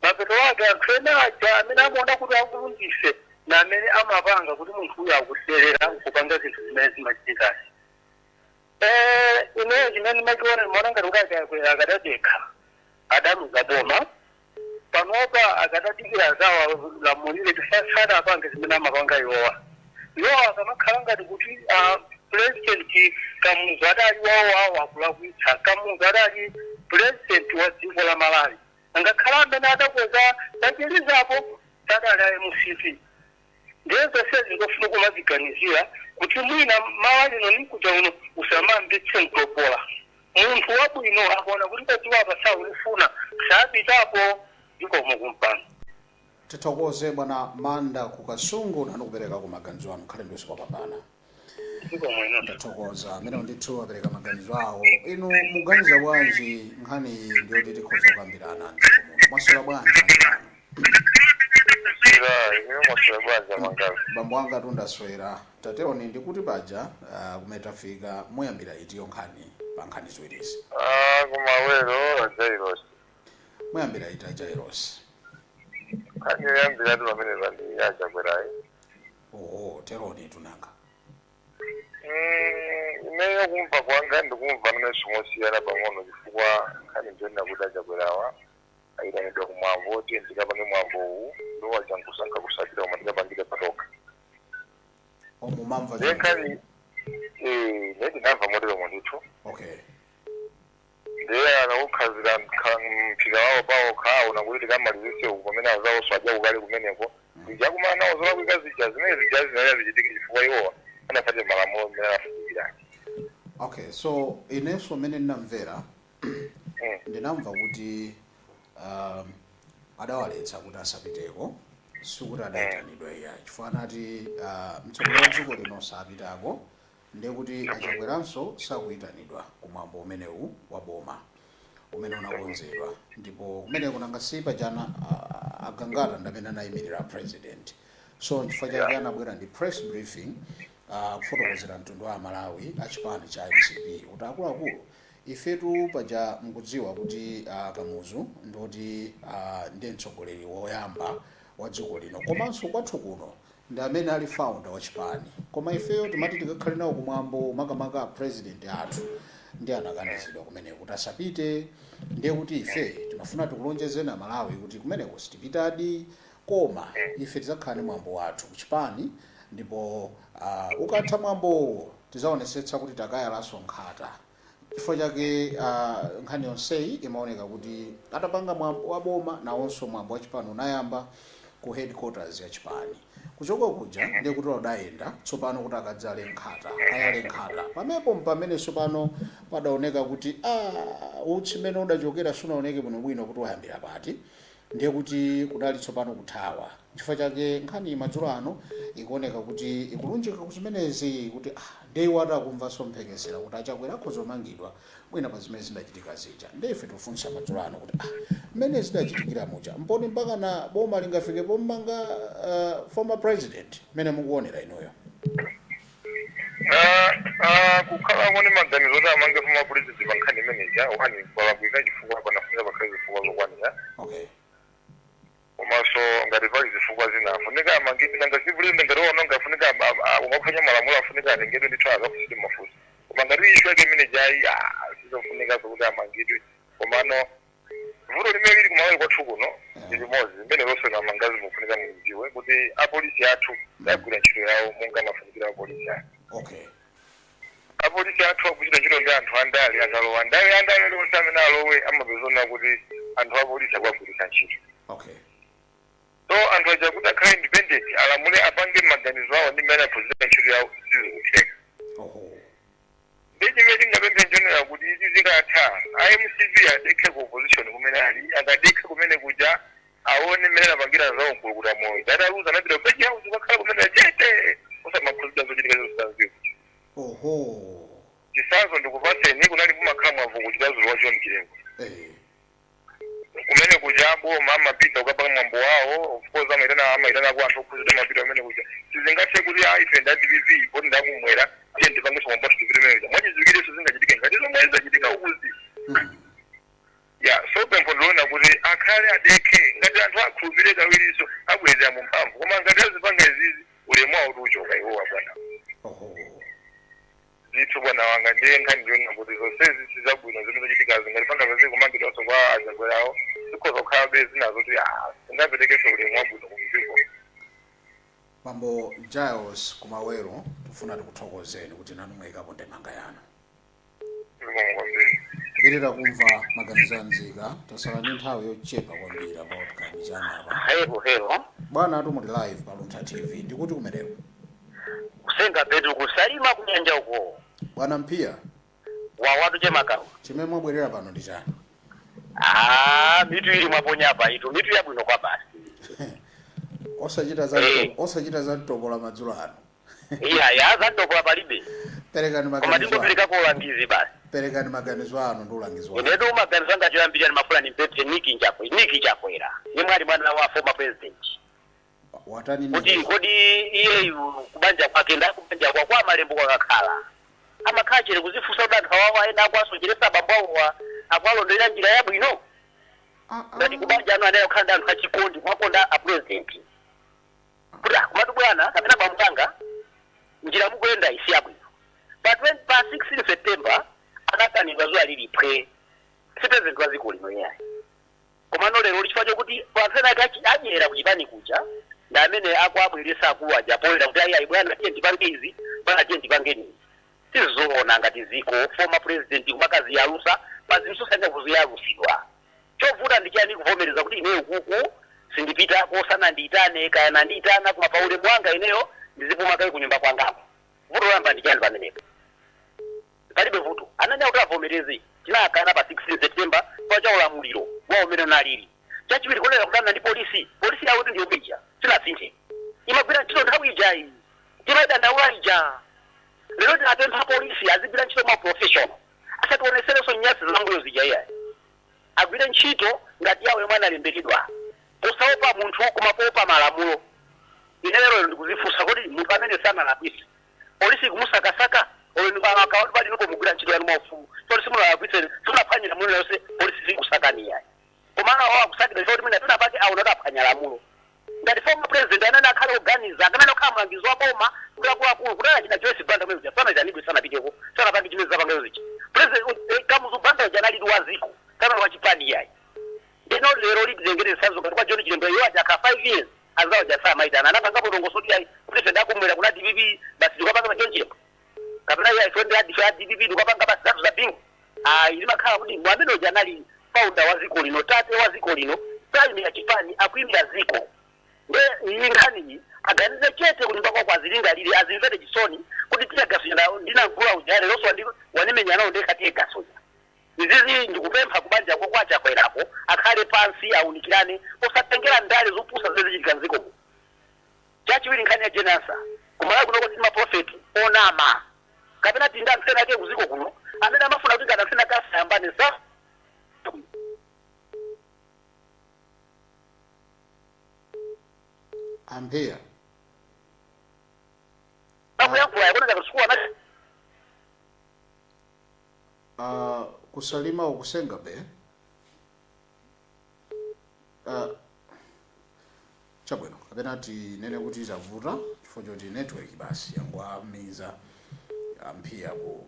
Mapeto yake anthu ena aja amene amaona kuti akulungise na amene amapanga kuti munthu uyo akuderera kupanga zinthu zimene zimachitikasi. Ine chimene machiona nimaona ngati kuti Achakwera akadadekha adaluza boma panopa akatadikira zawo lamulire tisasada apange zimene amapanga iwowa akamakhala ngati kuti president Kamuzu adali wawo akulakwitsa Kamuzu adali president wa dziko la Malawi angakhala amene adakweza tachilizapo tadali MCP ndizo sezi ngofuna kumaziganizira kuti mwina mawa lino nikuja uno usamambitse mtopola munthu wabwino akuona kuti tachiwapa saulifuna sabitapo ndiko mukumpana tithokoze bwana Manda kukasungu nanokupereka ku maganizo anu khale ndiso papambana ndiko mwino tathokoza amene ndithu apereka maganizo awo inu muganiza bwanji nkhani ndiyoti tikhoza kukambirana ndikomuno mwaswera bwanji bambo anga tundaswera tateroni ndikuti paja kumetafika muyambira itiyo nkhani pa nkhani ziwirizi kumawero Jairos muyambira ita Jairos kani yambira tu pamene pandi yajakwerayi teroni tunanga ineyo kumva kwanga ndikumva nesomosiyana pang'ono chifukwa nkhani ndiyonena kuti ajakwerawa ayitanidwa kumwambo kuti ndikapange mwambo uwu ndiwachankusankha kusatira koma ndikapangire patoka mumamva nkhani ndinamva moteromo ndithu okay ndiye anakukhazira mphika wawo pawo khawo nakuti tikamalizise uku pamene azawo swadya kukali kumeneko ndichakumana nawo zolakwika zija zimene zija zinalira zichitike chifukwa iwowa anatsatira malamulo mmene anafunikira. Okay, so inenso mene ndinamvera ndinamva kuti adawaletsa kuti asapiteko sikuti adayitanidwa iya chifukwa anati mtsogoleri wa dziko lino sapitako ndekuti achakweranso sakuyitanidwa kumwambo umenewu wa boma umene unakonzedwa ndipo kumene kunangasipa jana agangata ndamene anayimirira president so chifukwa chake anabwera ndi press briefing kufotokozera mtundu wa Malawi achipani cha MCP kuti akuluakulu ifetu paja mkudziwa kuti Kamuzu ndoti ndi mtsogoleri woyamba wa dziko lino komanso kwathu kuno ndi amene ali founder wa chipani koma ifeyo timati tikakhale nawo kumwambo makamaka president athu ndi anakanizidwa kumene kuti asapite ndiye kuti ife timafuna tikulonjezeni Malawi kuti kumeneko sitipitadi koma ife tizakhale mwambo wathu kuchipani ndipo ukatha mwambo tizaonesetsa kuti takayalanso nkhata chifukwa chake nkhani yonseyi imaoneka kuti atapanga mwambo wa boma nawonso mwambo wa chipani unayamba ku headquarters ya chipani kuchoka kuja ndiye kuti adayenda tsopano kuti akadzale nkhata ayale nkhata pamene tsopano padaoneka kuti utsimene udachokera sunaoneke bwinobwino kuti wayambira pati ndiye kuti kudali tsopano kuthawa chifukwa chake nkhani madzulo ano ikuoneka kuti ikulunjika kuzimenezi kuti ndiye wata kumvanso mphekesera kuti achakwera akhoza kumangidwa mwina pa zimene zidachitika zija ndiye ife tifunsa madzulo ano kuti mmene zidachitikira muja mponi mpaka na boma lingafike pomanga former president mmene mukuonera inuyo kukhala kone maganizo kuti amange former president pa nkhani imeneja wani kwalakwika chifukwa panafunika pakhale zifukwa zokwanira okay komanso ngati pali zifukwa zina afunika amangiti nanga sivulinde ngati ono ngafunika umaphwanya malamulo afunika atengedwe ndithu akafusidwe mafuta koma ngati ishu yake imene jayi sizofunika zokuti amangidwe komano vuto limene lili kumawere kwathu kuno ndi limodzi limene lonse namangazi mufunika mulidziwe kuti apolisi athu ayagwira ntchito yawo monga amafunikira apolisi athu okay apolisi athu akuchita ntchito ndi anthu andale akalowa andale lonse amene alowe amapezona kuti anthu apolisi akuagwiritsa ntchito okay so anthu aja kuti akhale independent alamule apange maganizo awo ndi mmene aphunzira ntchito yawo sizikutheka ndi chimene tingapemphe njonera kuti izi zikatha IMCP adekhe ku opposition kumene ali akadekhe kumene kuja aone mmene apangira zawo mkulukuta moyo dati aluza anapita peji house ukakhala kumene chete osamaphunzira zochitika zozitanziwa chisazo ndikupaseni kunali kumakhala mwambo kuchita zulu wa John Kirengo kumene kuja boma amapita ukapanga mwambo wawo of course amaitana kwa anthu ophunzira mapita kumene kuja sizingathe kuti ife ndativivi poti ndakumwera tiye ndipangiso mwambo athu tivirimeza mwachiziwikireso zingachitike ngati zomwe zachitika ukuzi ya so pempho ndiona kuti akhale adekhe ngati anthu akhulupirire kawiriso abwezera mu mphamvu koma ngati azipanga izizi ulemu wawo tiuchoka iwowa bwana ndithu bwana wanga ndiye nkhani ndiona kuti zonsezi sizabwino zimene zachitika ngati panga zazikumangidwanso kwa azakwerawo zikhoza kukhala bezinazo kuti singapetekesha ulemu wabwino kumdziko. Bambo Giles Kumawero tufuna tikuthokozeni kuti nanu mwayikapo ndemanga yanu. Kupitira kumva maganizo anzika tasala ndi nthawi yochepa kwambiri about kanijana apa. Hero. Bwana atu muli live pa Luntha TV ndikuti kumeneko. Kusenga Petro kusalima kunyanja uko. Bwana Mpia. Watu chemakawo. Chimene mwabwerera pano ndi chani? Mitu ili mwaponya apa ito. Mitu ya bwino kwa basi. Osachita za tokola madzulo ano. Ya za tokola palibe. Perekani maganizo. Koma ndiko ko ulangizi basi. Perekani maganizo ano ndi ulangizi wanu. Inedo maganizo anga choyambira ni mafula ni Pepsi Niki Chakwera. Ni mwali mwana wa former president. Watani ni. Kodi iye kubanja kwake nda kubanja kwa malembo kwa kakhala. Amakachire kuzifusa udani hawawa enda kwasocheresa bambawa akwalondera njira yabwino. Ngati kubanja ano anayo khanda anthu achikondi mwakonda a president. Kuda kumatu bwana kapena bamutanga njira mukwenda isi yabwino. But when pa 16 September anakanidwa zuwa lili pre citizen kwa ziko lino yayi. Komano lero lichifacho kuti pamfena ajera kuchibani kuja na amene akwabwirisa kuwa japoera kuti ayi bwana tiye ndipangezi bwana tiye ndipangeni. Tizoona ngati ziko former president kumakazi yalusa pazinso sanja kuziyalusidwa. Chovuta ndichani kuvomereza kuti ineyo kuku sindipita kosana ndiitane kana ndiitana kuma paule mwanga ineyo ndizipuma kai kunyumba kwangapo. Vuto lamba ndichani pamenepo. Palibe vuto. Ananya utavomereze. Tinakana pa 16 September kwa chaula muliro. Wao meno nalili. Chachibiri kolera kudana ndi polisi. Polisi yawo ndiyo bija. Tinasinthe. Imagwira ntchito nthawi ijayi. Timaida ndaula ija. Lero tinapempha polisi azigwira ntchito mwa professional. Asatiwonesereso nyasi zambuyo zijayi. Agwire ntchito ngati yawo mwana alembekidwa. Kusaopa munthu kumapopa malamulo. Inelero ndikuzifusa kuti munthu amene sana lapisi. Polisi kumusakasaka olukaba bali nuko mugura ntchito yanu mafumu. Polisi muno yakwitse tunaphwanya muno yose polisi zikusakaniya. Komana wa kusakira zoti mina tunapake au nadaphwanya lamulo. Ngati former president anana akhala organizer akamene khamangizwa boma kula kudala china Joyce Banda mwezo sana janibwe sana piteko. Sana pandi chimeza pangayo zichi. President kamuzu Banda janali duwaziko. Sana wachipani yayi. Eno lero lidzengereza sazo kwa John Chilembwe yaja ka 5 years azawa jasa maidana ananga ngapo ndongosoti yayi president akumwera kuna DBB basi ndikapanga John Chilembwe. Kabla ya twende hadi DBB ndikapanga basi tatu za bingu. Ilima khala kuti mwameno janali founder wa ziko lino tate wa ziko lino sai ya chipani akuimira ziko. Nde ingani aganize chete kulimba kwa zilinga lili azimvete chisoni kuti tia gasonyana ndina nkula ujale loso wanemenya nao ndekati gasonya. Izizi ndikupempha kubanja kwa kwacha kwerapo akhale pansi aunikirane osatengera ndale zopusa zezi chiganziko. Chachiwiri nkhani ya jenasa kumala kuno kuti maprofeti onama kapena tinda msena yake kuziko kuno amene amafuna kuti kana msena kasa yambane sa Ampia. Akuyakula yakona ngakusuwa na kusalima ukusenga be. Chabwino kapena ti nene kuti izavuta chifukwa choti network basi yangwamiza Ampia ku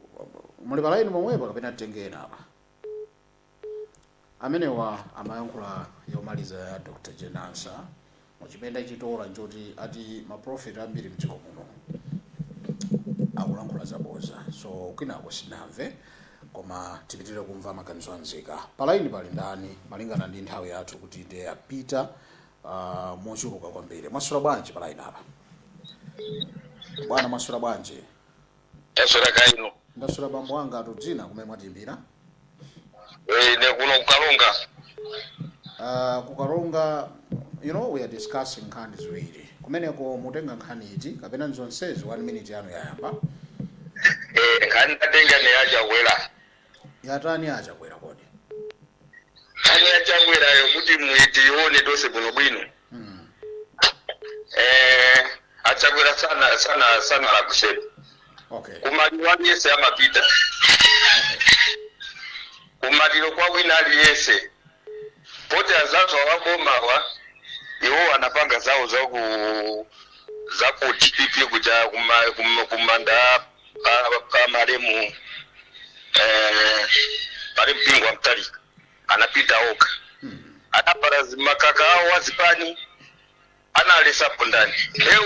muli palaini momwepo kapena tengena apa. Amenewa amayankhula yomaliza ya Dr. Jenasa muchipenda chitola njoti ati maprofeti ambiri mdziko muno akulankhula zaboza so kwinako sinamve koma tipitire kumva maganizo anzika palaini pali ndani malingana ndi nthawi yathu kuti ndi yapita mochuluka kwambiri mwasula bwanji palaini apa bwana mwasula bwanji Tasura kaino. ndasula bambo wanga atudzina kumene mwatimbira Ne kuno kukalonga. Kukalonga, you know, we are discussing nkhani ziwiri. Kumeneko mutenga nkhani iti kapena nzonsezi 1 minute yanu yayamba. Nkhani tatenga ne achakwera. Yatani achakwera kodi. Nkhani achakwera yo kuti muiti ione tose bwino bwino. Achakwera sana la kusema. Okay. Kumaliro yese amapita. Kumaliro kwa wina aliyese. Pote azazo wakomawa iwo anapanga zao za ku DPP kuja kumanda pa maremu pale mpingwa mtali anapita oka anaparazi makaka awo wazipani analesapo ndani leo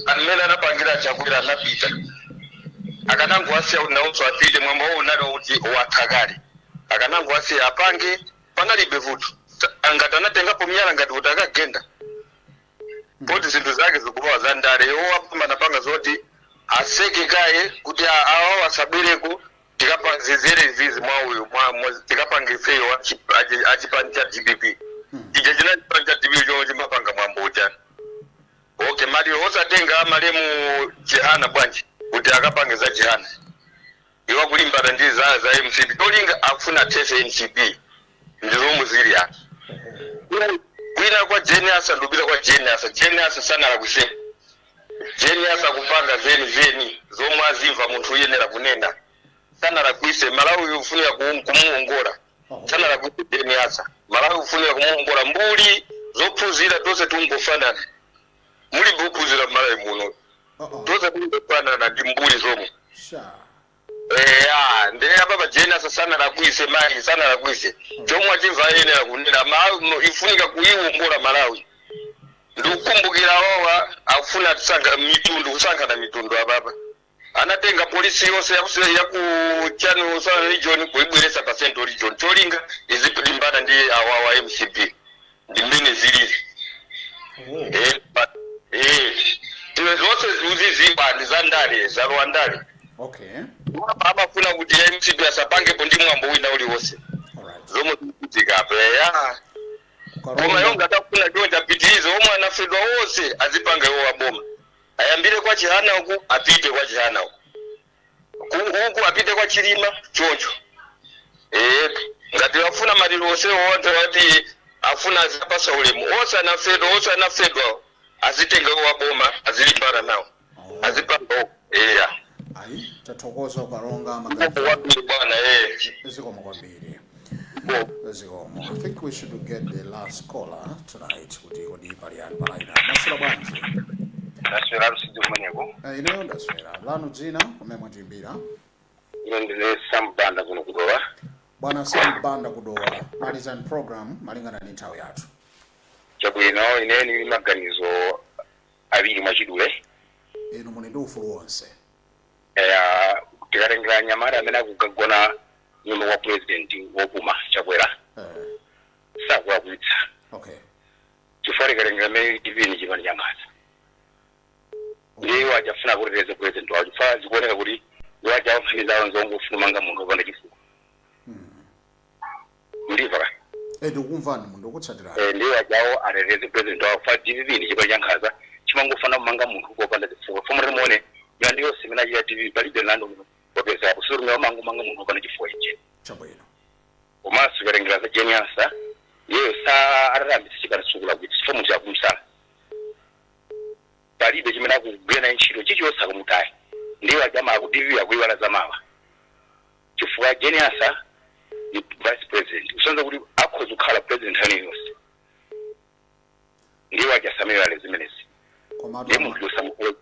amene anapangira chakwera anapita akanango asiya unauso apite mwambo huu nalo uti watakali akanango asiya apange panalibe vutu angati anatengapo miyala ngati kuti akagenda poti zinthu zake zikupawa za ndale iwo apamba napanga zoti aseke kaye kuti awo asabwereko tikapangizezere zizi mwa uyu tikapange ifeyo achipani cha DPP ija chipani cha DPP chomwe chimapanga mwambo uchani okay mali osatenga malemu Jehana bwanji kuti akapange za Jehana iwa kulimbana ndi za MCP tolinga afuna tese NCP ndizo muziri yake kwina kwa Genius ndubira kwa Genius sana la kusema Genius akupanga zeni zomwe azimva munthu yenera kunena sana la kuise Malawi ufunia kumuongola sana la kuise Genius Malawi ufunia kumuongola mbuli zophunzira tose tungofanana muli bupuzira Malawi muno tose tungofanana ndi mbuli zomwe ndeye baba Genius sana la kuise mali sana la kuise chomwe achimva yenera kunena ifunika kuiwongola Malawi ndikukumbukira wawa afuna kusanga mitundu ababa anatenga polisi yose ya ku chanu sana region kuibweresa percent region cholinga izipilimbana ndi awawa MCP ndimene zilili tiwe zose uziziba ndizandale za Rwandale okay abafuna kuti MCP asapange ndi mwambo wina uli wose zomwe zikape Koma yonga takuna jonja pitilizo omwana fedwa wose azipanga yo aboma ayambire kwa Chihana huku apite kwa Chihana huku apite kwa Chilima choncho ngati wafuna maliro ose wote wati afuna zapasa ulemu osa na fedwa azitenga yo aboma azilimbana nao azipanga ayi tathokoza ukaronga magati bwana zikomo kwambiri. I think we should get the last caller tonight. Masura bwanji. Naswera rusidu mwenyeko. Ino ndaswera. Lanu jina kumemwa timbira. Ino ndine Sambanda kuno kudowa. Bwana Sambanda kudowa. Malizan program malingana ni nthawi yathu. Chabwino ineni maganizo abiri mwachidule. Ino muli ndi ufulu wonse. Tikarengera nyamara amene akugona nyumba wa president wopuma chakwera sakwa kuitsa okay chifari karengera me divini chipani chamaza ndiye wajafuna kureze president wajifa zikuoneka kuti waja wafaniza wanzongo ufuna manga mundu opanda chifuko ndiva ndikumvani mundu okutsatira ndiye wajawo areze president wafa divini chipani chankaza chimangofana manga mundu opanda chifuko fomwe muone yandiyo semina ya TV palibe lando wapeza kusuru ne mangu mundu opanda chifuko ichi chabwino umasu karengera za Genius yeyo sa arambisa chikana sukula kuti fomu ya kumsala palibe chimene kugwena nchiro chichiosa kumutayi ndiye wajama akudivya kuiwala za mawa chifukwa Genius ni vice president usanza kuti akhoza kukhala president hani yonse ndiye wajasamira lezimenezi ndiye munthu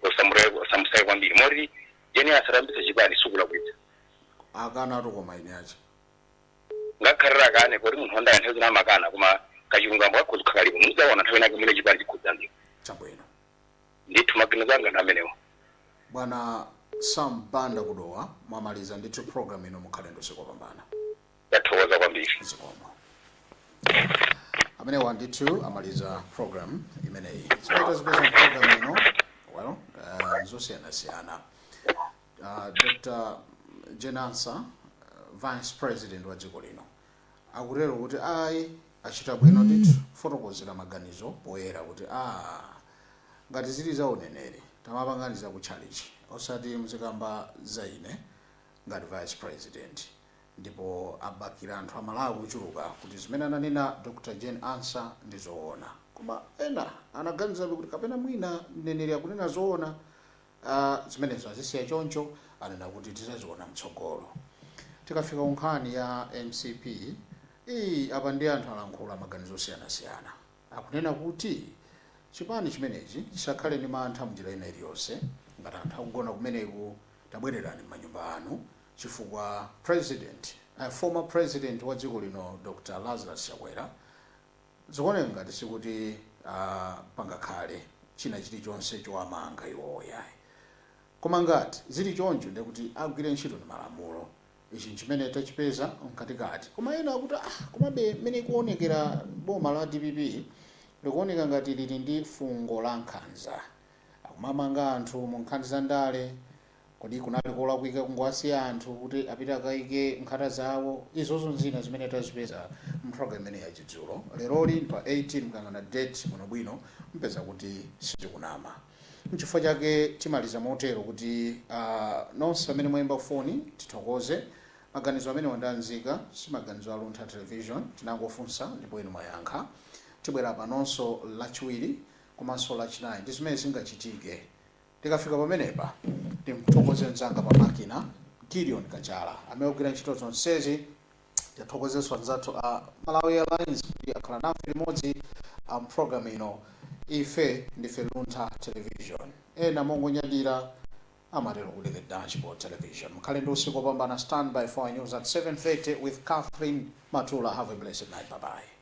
osamurai kwambiri moti Genius arambisa chikani sukula kuti akana tukoma ine acha ngakharira kane kuri munhu wanda nthawi zina makana kuma kachirungambo akhoza kukalipo muzaona nthawi nake mune chipani chikhudza ndiko chabwino ndithu maganizo anga ndamenewo bwana Sambanda kudowa mwamaliza ndithu program ino mukhalendo sikopambana tathokoza kwambiri zikomo amene wandithu amaliza program imeneyi zipata program ino well zosiyana Dr. Jenansa Vice President wa dziko lino akulero kuti achita bwino ndithu fotokozera maganizo poyera kuti ngati zili za uneneri tamapanganiza kutchalichi osati muzikamba zaine ngati Vice President ndipo abakira anthu amalawi kuchuluka kuti zimene ananena Dr. Jenansa ndi zoona koma ena anaganiza kuti kapena mwina mneneri akunena zoona zimenezo azisiya choncho anena kuti tizaziona mtsogolo tikafika unkhani ya MCP apa ndi anthu alankhula maganizo osiyana akunena kuti chipani chimenechi chisakhale ndi mantha munjira ina iliyonse ngati anthu akugona kumeneku tabwererani m'manyumba anu chifukwa former president wa dziko lino Dr. Lazarus Chakwera zikuoneka ngati sikuti pangakhale china chilichonse chowamanga iwowo yayi. Koma ngati zili choncho ndikuti agwire ntchito ndi malamulo. Ichi chimene tachipeza mkatikati. Koma ena akuti komabe mmene kuonekera boma la DPP likuoneka ngati lili ndi fungo la nkhanza. Akumamanga anthu mu nkhani za ndale, kodi kunali kolakwika kungowasiya anthu kuti apite akayike nkhata zawo. Izozo zina zimene tazipeza mphoga imene yachidzulo. Leroli pa 18 mkangana date muno bwino mpeza kuti sizikunama. N'chifukwa chake timaliza motero kuti nonse amene mwayimba foni tithokoze. Maganizo amene wandanzika si maganizo a Luntha Television, tinangofunsa ndipo inu mwayankha. Tibwera panonso lachiwiri komanso lachinayi ndi zimene zingachitike. Tikafika pamenepa timthokoze mzanga pa makina Gideon Kachala amene ogwira ntchito zonsezi. Tithokozenso anzathu a Malawi Airlines kuti akhala nafe limodzi program ino. Ife ndife Luntha Television. Ena mongonyadira amatero kuti the Dashboard Television. Mkhale ndi usiku wopambana. Stand by for news at 7:30 with Catherine Matula. Have a blessed night. Bye bye.